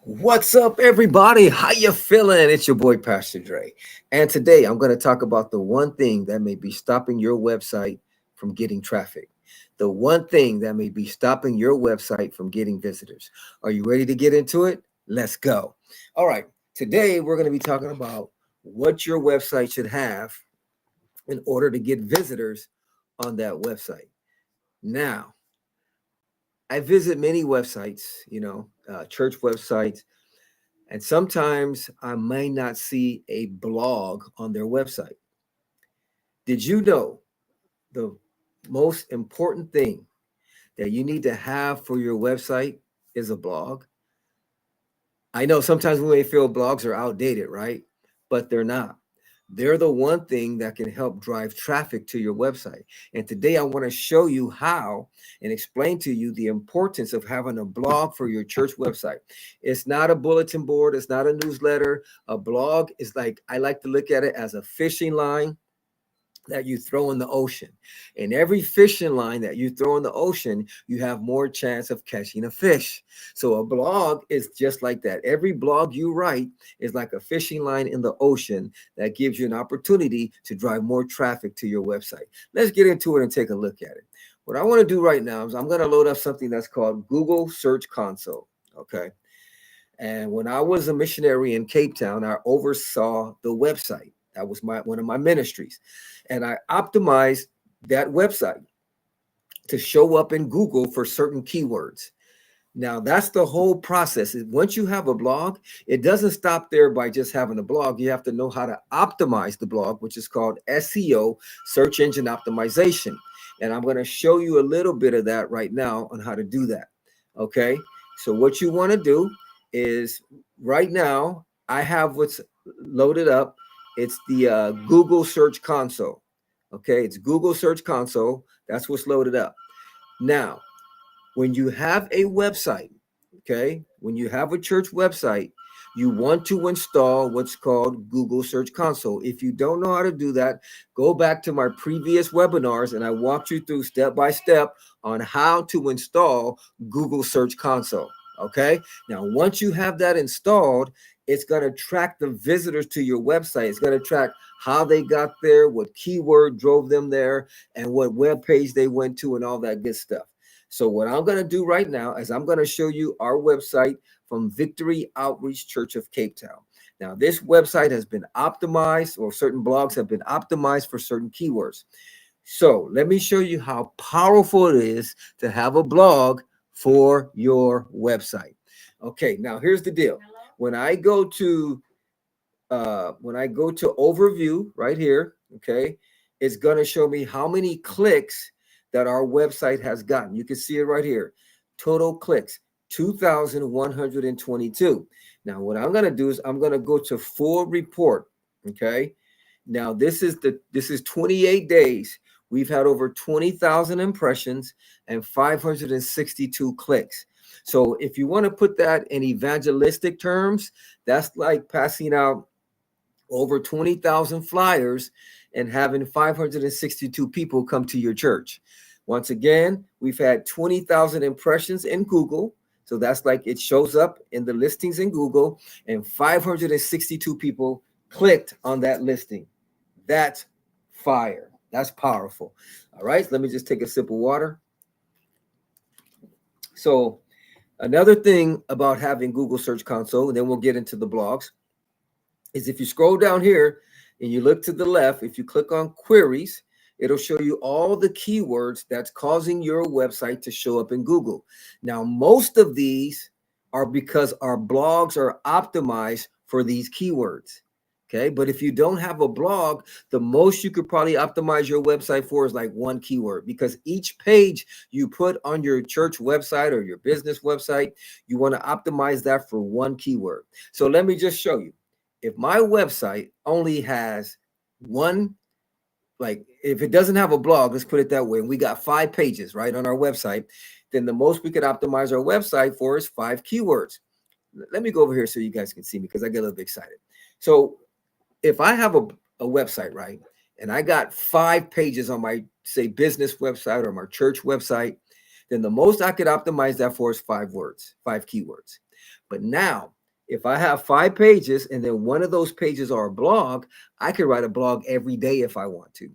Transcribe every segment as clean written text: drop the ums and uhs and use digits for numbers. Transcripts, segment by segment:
What's up, everybody? How you feeling? It's your boy, Pastor Dre. And today I'm going to talk about the one thing that may be stopping your website from getting traffic. The one thing that may be stopping your website from getting visitors. Are you ready to get into it? Let's go. All right. Today we're going to be talking about what your website should have in order to get visitors on that website. Now, I visit many websites, church websites. And sometimes I may not see a blog on their website. Did you know the most important thing that you need to have for your website is a blog? I know sometimes we may feel blogs are outdated, right? But they're not. They're the one thing that can help drive traffic to your website. And today I want to show you how and explain to you the importance of having a blog for your church website. It's not a bulletin board, it's not a newsletter. A blog is like, I like to look at it as a fishing line that you throw in the ocean. And every fishing line that you throw in the ocean, you have more chance of catching a fish. So a blog is just like that. Every blog you write is like a fishing line in the ocean that gives you an opportunity to drive more traffic to your website. Let's get into it and take a look at it. What I want to do right now is I'm going to load up something that's called Google Search Console. Okay. And when I was a missionary in Cape Town, I oversaw the website. That was one of my ministries. And I optimized that website to show up in Google for certain keywords. Now, that's the whole process. Once you have a blog, it doesn't stop there by just having a blog. You have to know how to optimize the blog, which is called SEO, search engine optimization. And I'm going to show you a little bit of that right now on how to do that. Okay. So what you want to do is right now, I have what's loaded up. It's the Google Search Console. Okay. It's Google Search Console. That's what's loaded up. Now, when you have a website, okay, when you have a church website, you want to install what's called Google Search Console. If you don't know how to do that, go back to my previous webinars and I walked you through step by step on how to install Google Search Console. Okay, now once you have that installed, it's going to track the visitors to your website. It's going to track how they got there, what keyword drove them there, and what web page they went to, and all that good stuff. So what I'm going to do right now is I'm going to show you our website from Victory Outreach Church of Cape Town. Now, this website has been optimized, or certain blogs have been optimized for certain keywords. So let me show you how powerful it is to have a blog for your website. Okay, now here's the deal. When I go to overview right here, okay, it's going to show me how many clicks that our website has gotten. You can see it right here. Total clicks, 2,122. Now, what I'm going to do is I'm going to go to full report. Okay. Now, this is 28 days. We've had over 20,000 impressions and 562 clicks. So if you want to put that in evangelistic terms, that's like passing out over 20,000 flyers and having 562 people come to your church. Once again, we've had 20,000 impressions in Google. So that's like it shows up in the listings in Google, and 562 people clicked on that listing. That's fire. That's powerful. All right, let me just take a sip of water. So another thing about having Google Search Console, and then we'll get into the blogs, is if you scroll down here and you look to the left, if you click on queries, it'll show you all the keywords that's causing your website to show up in Google. Now, most of these are because our blogs are optimized for these keywords. Okay, but if you don't have a blog, the most you could probably optimize your website for is like one keyword, because each page you put on your church website or your business website, you want to optimize that for one keyword. So let me just show you. If my website only has one, like if it doesn't have a blog, let's put it that way, and we got 5 pages, right, on our website, then the most we could optimize our website for is 5 keywords. Let me go over here so you guys can see me, because I get a little bit excited. So if I have a website, right, and I got 5 pages on my, say, business website or my church website, then the most I could optimize that for is 5 words, 5 keywords. But now, If I have 5 pages and then one of those pages are a blog, I could write a blog every day if I want to,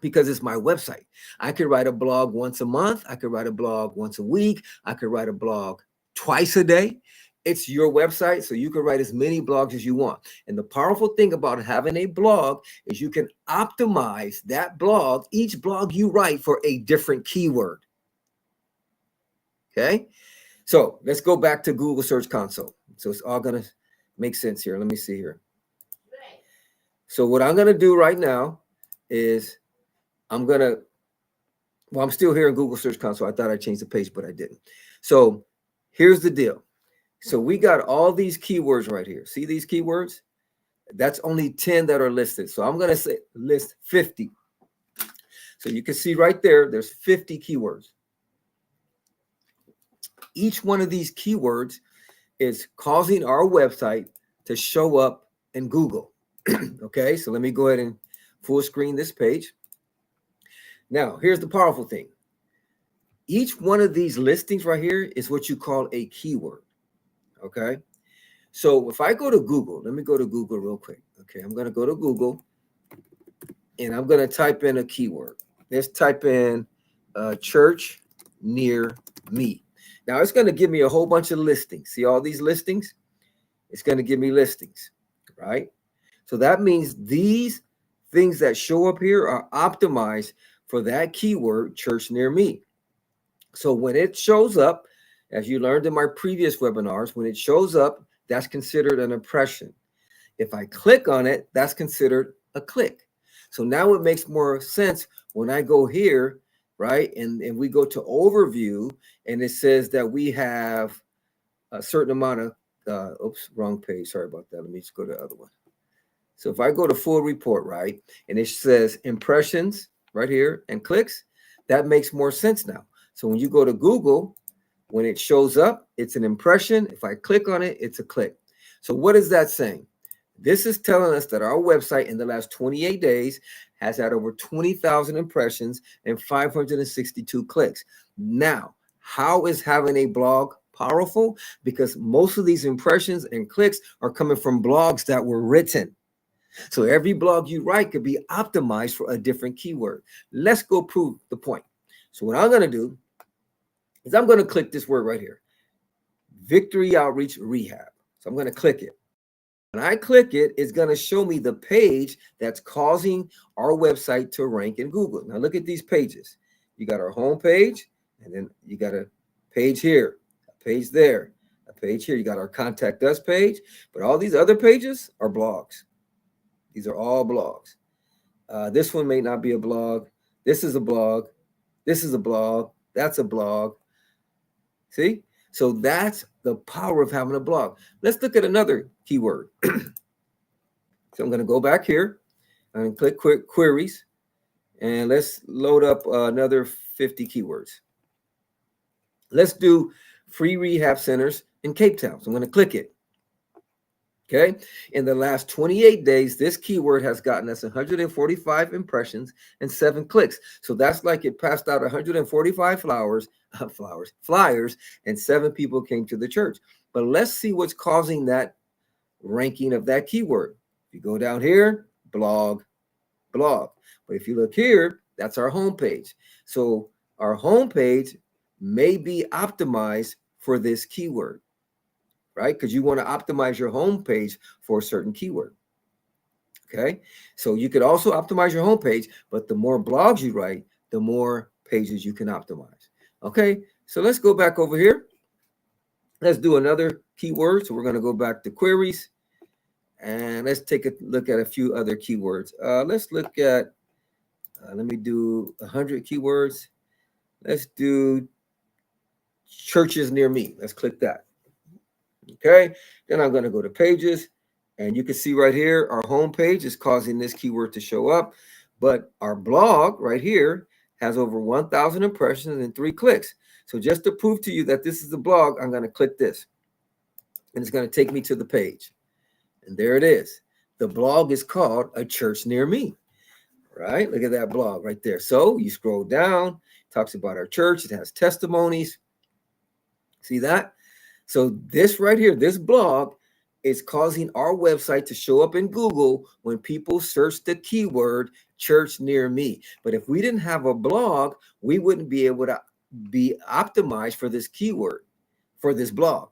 because it's my website. I could write a blog once a month. I could write a blog once a week. I could write a blog twice a day. It's your website, so you can write as many blogs as you want. And the powerful thing about having a blog is you can optimize that blog, each blog you write, for a different keyword. Okay, so let's go back to Google Search Console. So it's all going to make sense here. Let me see here. So what I'm going to do right now is I'm still here in Google Search Console. I thought I changed the page, but I didn't. So here's the deal. So we got all these keywords right here. See these keywords? That's only 10 that are listed. So I'm going to say list 50. So you can see right there, there's 50 keywords. Each one of these keywords is causing our website to show up in Google. Okay, so let me go ahead and full screen this page. Now, here's the powerful thing. Each one of these listings right here is what you call a keyword. Okay, so if I go to Google, let me go to Google real quick. Okay, I'm going to go to Google and I'm going to type in a keyword. Let's type in church near me. Now it's going to give me a whole bunch of listings. See all these listings? It's going to give me listings, right? So that means these things that show up here are optimized for that keyword, church near me. So when it shows up, as you learned in my previous webinars, when it shows up, that's considered an impression. If I click on it, that's considered a click. So now it makes more sense when I go here, right? And we go to overview and it says that we have a certain amount of, oops, wrong page. Sorry about that. Let me just go to the other one. So if I go to full report, right? And it says impressions right here and clicks, that makes more sense now. So when you go to Google, when it shows up, it's an impression. If I click on it, it's a click. So what is that saying? This is telling us that our website in the last 28 days has had over 20,000 impressions and 562 clicks. Now, how is having a blog powerful? Because most of these impressions and clicks are coming from blogs that were written. So every blog you write could be optimized for a different keyword. Let's go prove the point. So what I'm going to do is I'm going to click this word right here, Victory Outreach Rehab. So I'm going to click it. When I click it, it's going to show me the page that's causing our website to rank in Google. Now look at these pages. You got our home page, and then you got a page here, a page there, a page here. You got our Contact Us page, but all these other pages are blogs. These are all blogs. This one may not be a blog. This is a blog. This is a blog. That's a blog. See? So that's the power of having a blog. Let's look at another keyword. So I'm going to go back here and click quick queries. And let's load up another 50 keywords. Let's do free rehab centers in Cape Town. So I'm going to click it. Okay. In the last 28 days, this keyword has gotten us 145 impressions and 7 clicks. So that's like it passed out 145 flyers, and 7 people came to the church. But let's see what's causing that ranking of that keyword. If you go down here, blog. But if you look here, that's our homepage. So our homepage may be optimized for this keyword, right? Because you want to optimize your homepage for a certain keyword. Okay. So you could also optimize your homepage, but the more blogs you write, the more pages you can optimize. Okay. So let's go back over here. Let's do another keyword. So we're going to go back to queries and let's take a look at a few other keywords. Let's look at, let me do 100 keywords. Let's do churches near me. Let's click that. Okay, then I'm going to go to pages, and you can see right here, our home page is causing this keyword to show up, but our blog right here has over 1,000 impressions and 3 clicks. So just to prove to you that this is a blog, I'm going to click this, and it's going to take me to the page, and there it is. The blog is called A Church Near Me, right? Look at that blog right there. So you scroll down, it talks about our church. It has testimonies. See that? So this right here, this blog It's causing our website to show up in Google when people search the keyword church near me. But if we didn't have a blog, we wouldn't be able to be optimized for this keyword, for this blog.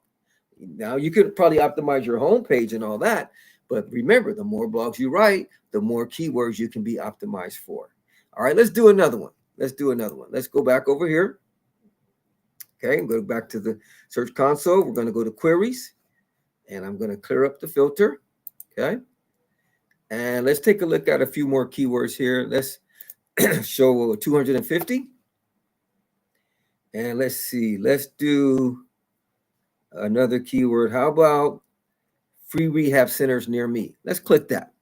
Now, you could probably optimize your homepage and all that, but remember, the more blogs you write, the more keywords you can be optimized for. All right, let's do another one. Let's do another one. Let's go back over here. Okay, go back to the search console. We're going to go to queries, and I'm going to clear up the filter. Okay, and let's take a look at a few more keywords here. Let's show 250. And let's see, let's do another keyword. How about free rehab centers near me? Let's click that.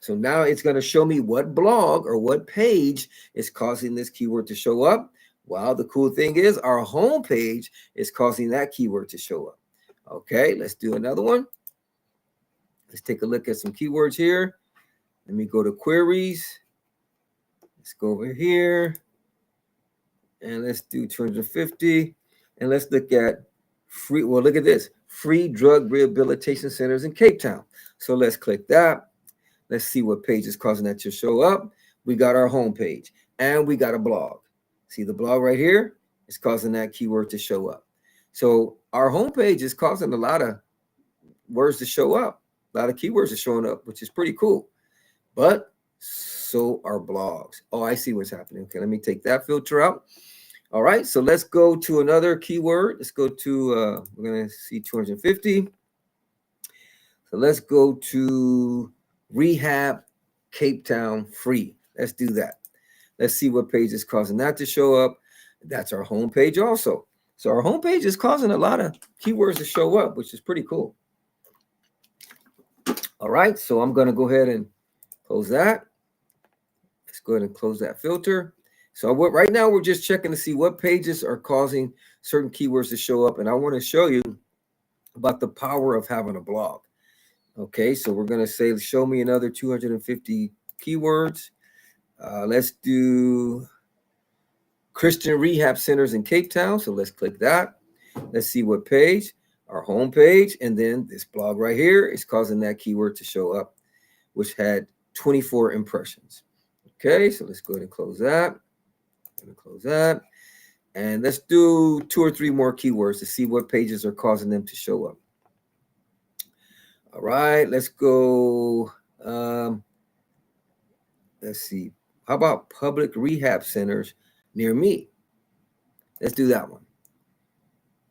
So now it's going to show me what blog or what page is causing this keyword to show up. Well, the cool thing is our home page is causing that keyword to show up. Okay, let's do another one. Let's take a look at some keywords here. Let me go to queries. Let's go over here. And let's do 250. And let's look at free. Well, look at this. Free drug rehabilitation centers in Cape Town. So let's click that. Let's see what page is causing that to show up. We got our home page and we got a blog. See the blog right here? It's causing that keyword to show up. So our home page is causing a lot of words to show up. A lot of keywords are showing up, which is pretty cool. But so are blogs. Oh, I see what's happening. Okay, let me take that filter out. All right, so let's go to another keyword. Let's go to, we're going to see 250. So let's go to rehab Cape Town free. Let's do that. Let's see what page is causing that to show up. That's our home page also. So our home page is causing a lot of keywords to show up, which is pretty cool. All right, so I'm going to go ahead and close that. Let's go ahead and close that filter. So right now we're just checking to see what pages are causing certain keywords to show up. And I want to show you about the power of having a blog. Okay, so we're going to say, show me another 250 keywords. Let's do Christian rehab centers in Cape Town. So let's click that. Let's see what page, our home page. And then this blog right here is causing that keyword to show up, which had 24 impressions. Okay, so let's go ahead and close that. Close that. And let's do 2 or 3 more keywords to see what pages are causing them to show up. All right, let's go. Let's see. How about public rehab centers near me? Let's do that one.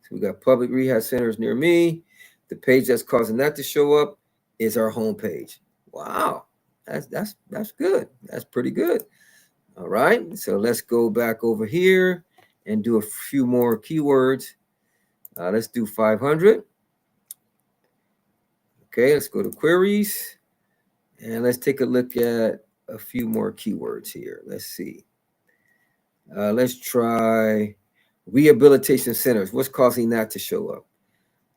So we got public rehab centers near me. The page that's causing that to show up is our home page. Wow, that's good. That's pretty good. All right, so let's go back over here and do a few more keywords. Let's do 500. Okay, let's go to queries. And let's take a look at a few more keywords here. Let's see. Let's try rehabilitation centers. What's causing that to show up?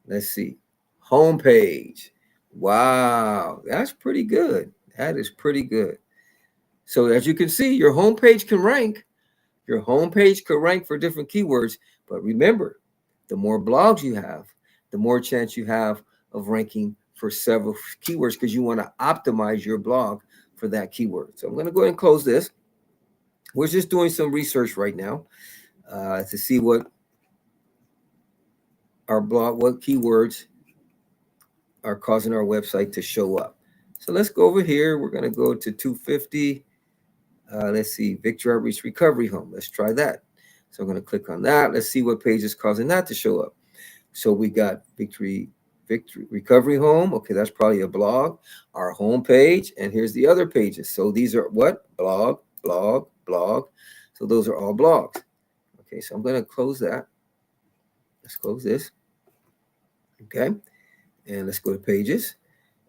Let's see. Homepage. Wow, that's pretty good. That is pretty good. So as you can see, your homepage can rank. Your homepage could rank for different keywords. But remember, the more blogs you have, the more chance you have of ranking for several keywords because you want to optimize your blog for that keyword. So I'm going to go ahead and close this. We're just doing some research right now to see what our blog, what keywords are causing our website to show up. So let's go over here. We're going to go to 250. Let's see, Victory Outreach Recovery Home. Let's try that. So I'm going to click on that. Let's see what page is causing that to show up. So we got Victory Recovery Home. Okay, that's probably a blog. Our home page, and here's the other pages. So these are what? Blog, blog, blog. So those are all blogs. Okay, so I'm going to close that. Let's close this. Okay, and let's go to pages.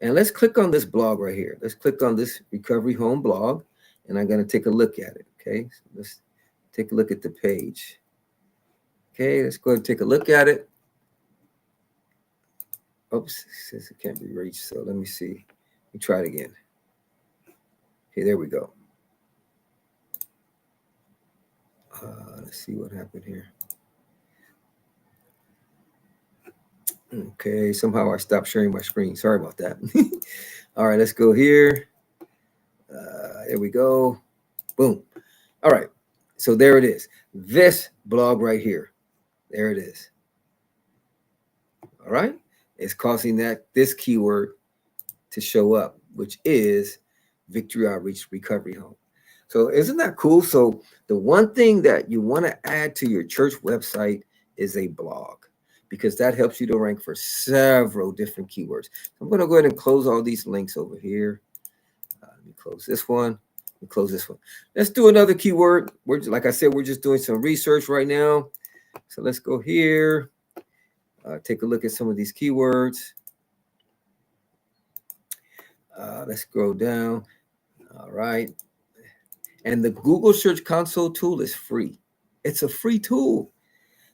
And let's click on this blog right here. Let's click on this Recovery Home blog. And I'm going to take a look at it. Okay, so let's take a look at the page. Okay, let's go ahead and take a look at it. Oops, it says it can't be reached. So let me see. Let me try it again. Okay, there we go. Let's see what happened here. Okay, somehow I stopped sharing my screen. Sorry about that. All right, let's go here. There we go. Boom. All right. So there it is. This blog right here. There it is. All right. It's causing this keyword to show up, which is Victory Outreach Recovery Home. So isn't that cool? So the one thing that you want to add to your church website is a blog, because that helps you to rank for several different keywords. I'm going to go ahead and close all these links over here. Let me close this one. Let me close this one. Let's do another keyword. Like I said, we're just doing some research right now. So let's go here. Take a look at some of these keywords. Let's scroll down. All right. And the Google Search Console tool is free. It's a free tool.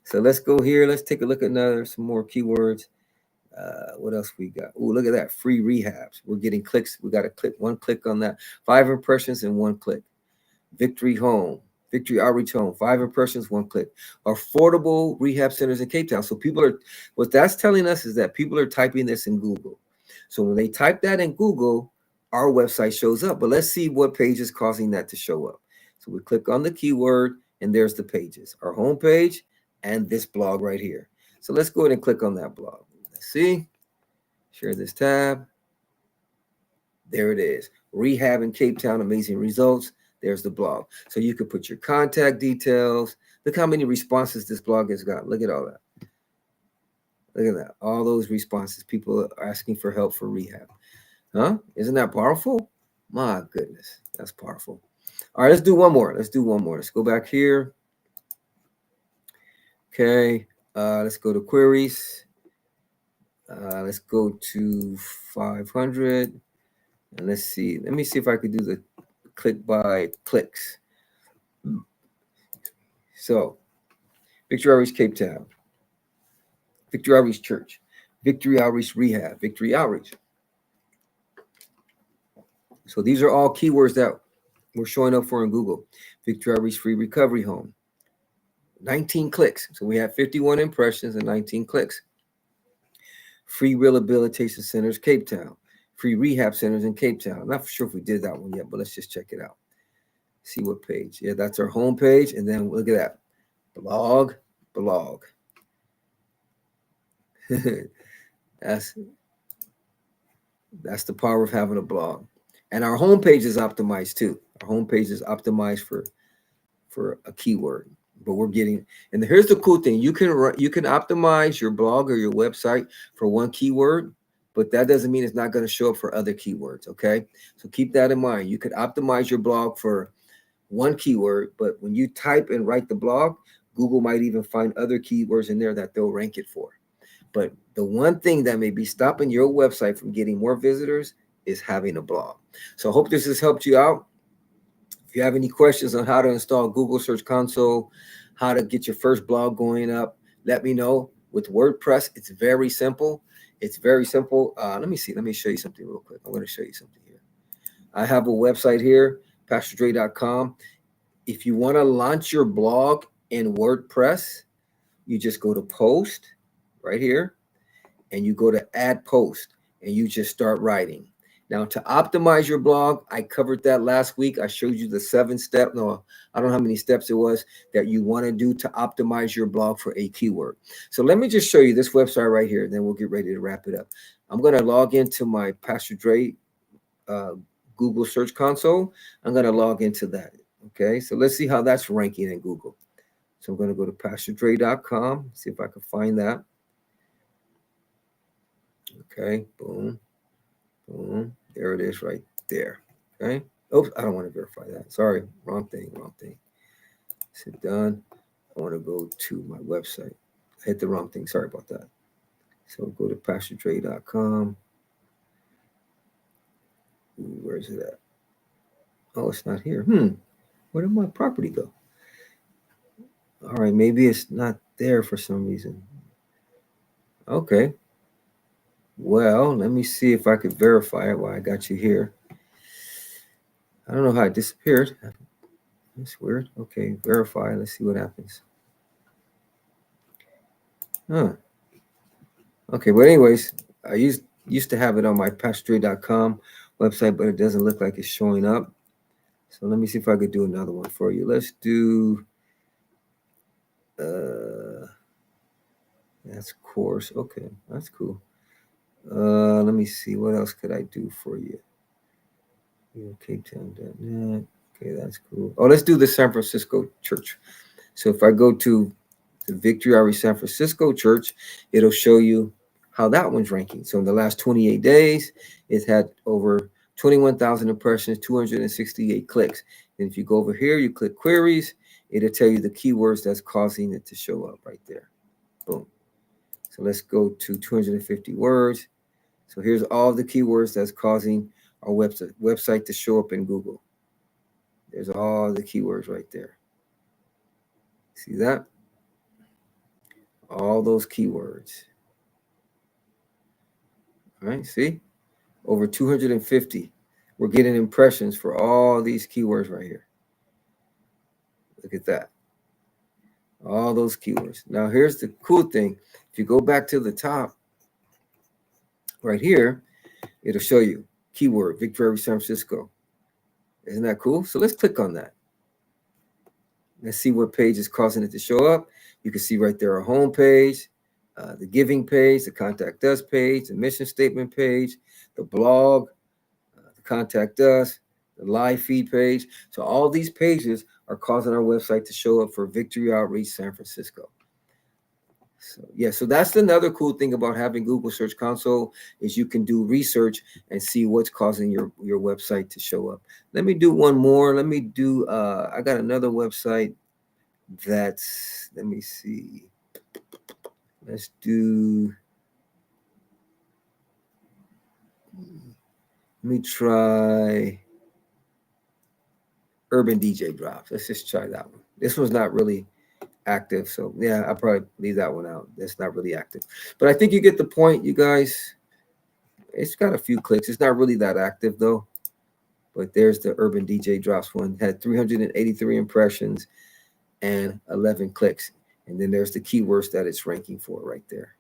So let's go here. Let's take a look at some more keywords. What else we got? Oh, look at that. Free rehabs. We're getting clicks. We got to one click on that. 5 impressions and 1 click. Victory Home. Victory Outreach Home. 5 impressions, 1 click. Affordable rehab centers in Cape Town. So what that's telling us is that people are typing this in Google. So when they type that in Google, our website shows up. But let's see what page is causing that to show up. So we click on the keyword, and there's the pages. Our home page and this blog right here. So let's go ahead and click on that blog. Let's see. Share this tab. There it is. Rehab in Cape Town, amazing results. There's the blog. So you could put your contact details. Look how many responses this blog has got. Look at all that. Look at that. All those responses. People are asking for help for rehab. Huh? Isn't that powerful? My goodness. That's powerful. All right, let's do one more. Let's go back here. Okay. Let's go to queries. Let's go to 500. And let's see. Let me see if I could do the click by clicks. So, Victory Outreach Cape Town, Victory Outreach Church, Victory Outreach Rehab, Victory Outreach. So these are all keywords that we're showing up for in Google. Victory Outreach Free Recovery Home, 19 clicks. So we have 51 impressions and 19 clicks. Free Rehabilitation Centers, Cape Town, Free Rehab Centers in Cape Town. I'm not sure if we did that one yet, but let's just check it out. See what page. Yeah, that's our home page. And then look at that. Blog. That's the power of having a blog. And our homepage is optimized too. Our homepage is optimized for a keyword. But we're getting, and here's the cool thing: you can optimize your blog or your website for one keyword, but that doesn't mean it's not going to show up for other keywords. Okay, so keep that in mind. You could optimize your blog for one keyword, but when you type and write the blog, Google might even find other keywords in there that they'll rank it for. But the one thing that may be stopping your website from getting more visitors is having a blog. So I hope this has helped you out. If you have any questions on how to install Google Search Console, how to get your first blog going up, let me know. With WordPress, it's very simple. Let me see. Let me show you something real quick. I'm going to show you something here. I have a website here, PastorDre.com. If you want to launch your blog in WordPress, you just go to Post right here, and you go to Add Post, and you just start writing. Now, to optimize your blog, I covered that last week. I showed you the 7-step. No, I don't know how many steps it was that you want to do to optimize your blog for a keyword. So let me just show you this website right here, and then we'll get ready to wrap it up. I'm going to log into my Pastor Dre Google Search Console. I'm going to log into that. Okay, so let's see how that's ranking in Google. So I'm going to go to PastorDre.com, see if I can find that. Okay, boom. There it is right there. Okay. Oops, I don't want to verify that. Sorry, wrong thing. Sit done. I want to go to my website. I hit the wrong thing. Sorry about that. So go to PastorDre.com. Where is it at? Oh, it's not here. Where did my property go? All right, maybe it's not there for some reason. Okay. Well, let me see if I could verify it while I got you here. I don't know how it disappeared. That's weird. Okay, verify. Let's see what happens. Huh. Okay, but anyways, I used to have it on my pastorjay.com website, but it doesn't look like it's showing up. So let me see if I could do another one for you. Let's do that's course. Okay, that's cool. Let me see what else could I do for you. Cape Town.net. Okay, that's cool. Oh, let's do the San Francisco church. So if I go to the Victory Outreach San Francisco church, it'll show you how that one's ranking. So in the last 28 days, it's had over 21,000 impressions, 268 clicks. And if you go over here, you click queries, it'll tell you the keywords that's causing it to show up right there. Boom. So let's go to 250 words. So here's all the keywords that's causing our website to show up in Google. There's all the keywords right there. See that? All those keywords. All right, see? Over 250. We're getting impressions for all these keywords right here. Look at that. All those keywords. Now, here's the cool thing. If you go back to the top, right here, it'll show you keyword Victory Outreach San Francisco. Isn't that cool? So let's click on that. Let's see what page is causing it to show up. You can see right there our home page, the giving page, the contact us page, the mission statement page, the blog, the contact us, the live feed page. So all these pages are causing our website to show up for Victory Outreach San Francisco. So yeah, so that's another cool thing about having Google Search Console is you can do research and see what's causing your website to show up. Let me do one more. Let me do I got another website that's, let me see. Let's do, let me try Urban DJ Drops. Let's just try that one. This one's not really active, so yeah, I'll probably leave that one out. That's not really active, but I think you get the point, you guys. It's got a few clicks. It's not really that active though. But there's the Urban DJ Drops one. It had 383 impressions and 11 clicks. And then there's the keywords that it's ranking for right there,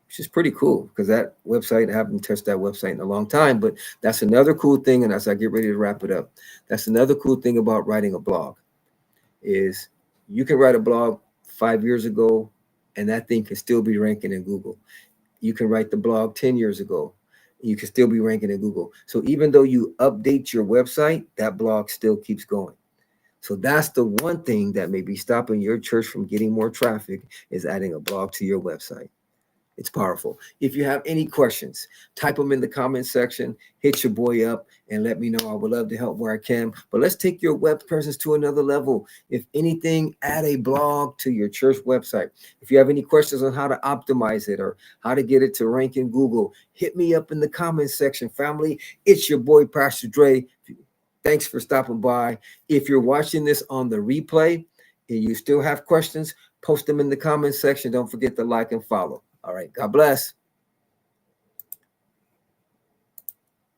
which is pretty cool because that website, I haven't touched that website in a long time, but that's another cool thing. And as I get ready to wrap it up, that's another cool thing about writing a blog is you can write a blog 5 years ago and that thing can still be ranking in Google. You can write the blog 10 years ago. You can still be ranking in Google. So even though you update your website, that blog still keeps going. So that's the one thing that may be stopping your church from getting more traffic is adding a blog to your website. It's powerful. If you have any questions, type them in the comment section, hit your boy up and let me know. I would love to help where I can. But let's take your web presence to another level. If anything, add a blog to your church website. If you have any questions on how to optimize it or how to get it to rank in Google, hit me up in the comment section, family. It's your boy, Pastor Dre. Thanks for stopping by. If you're watching this on the replay and you still have questions, post them in the comment section. Don't forget to like and follow. All right. God bless.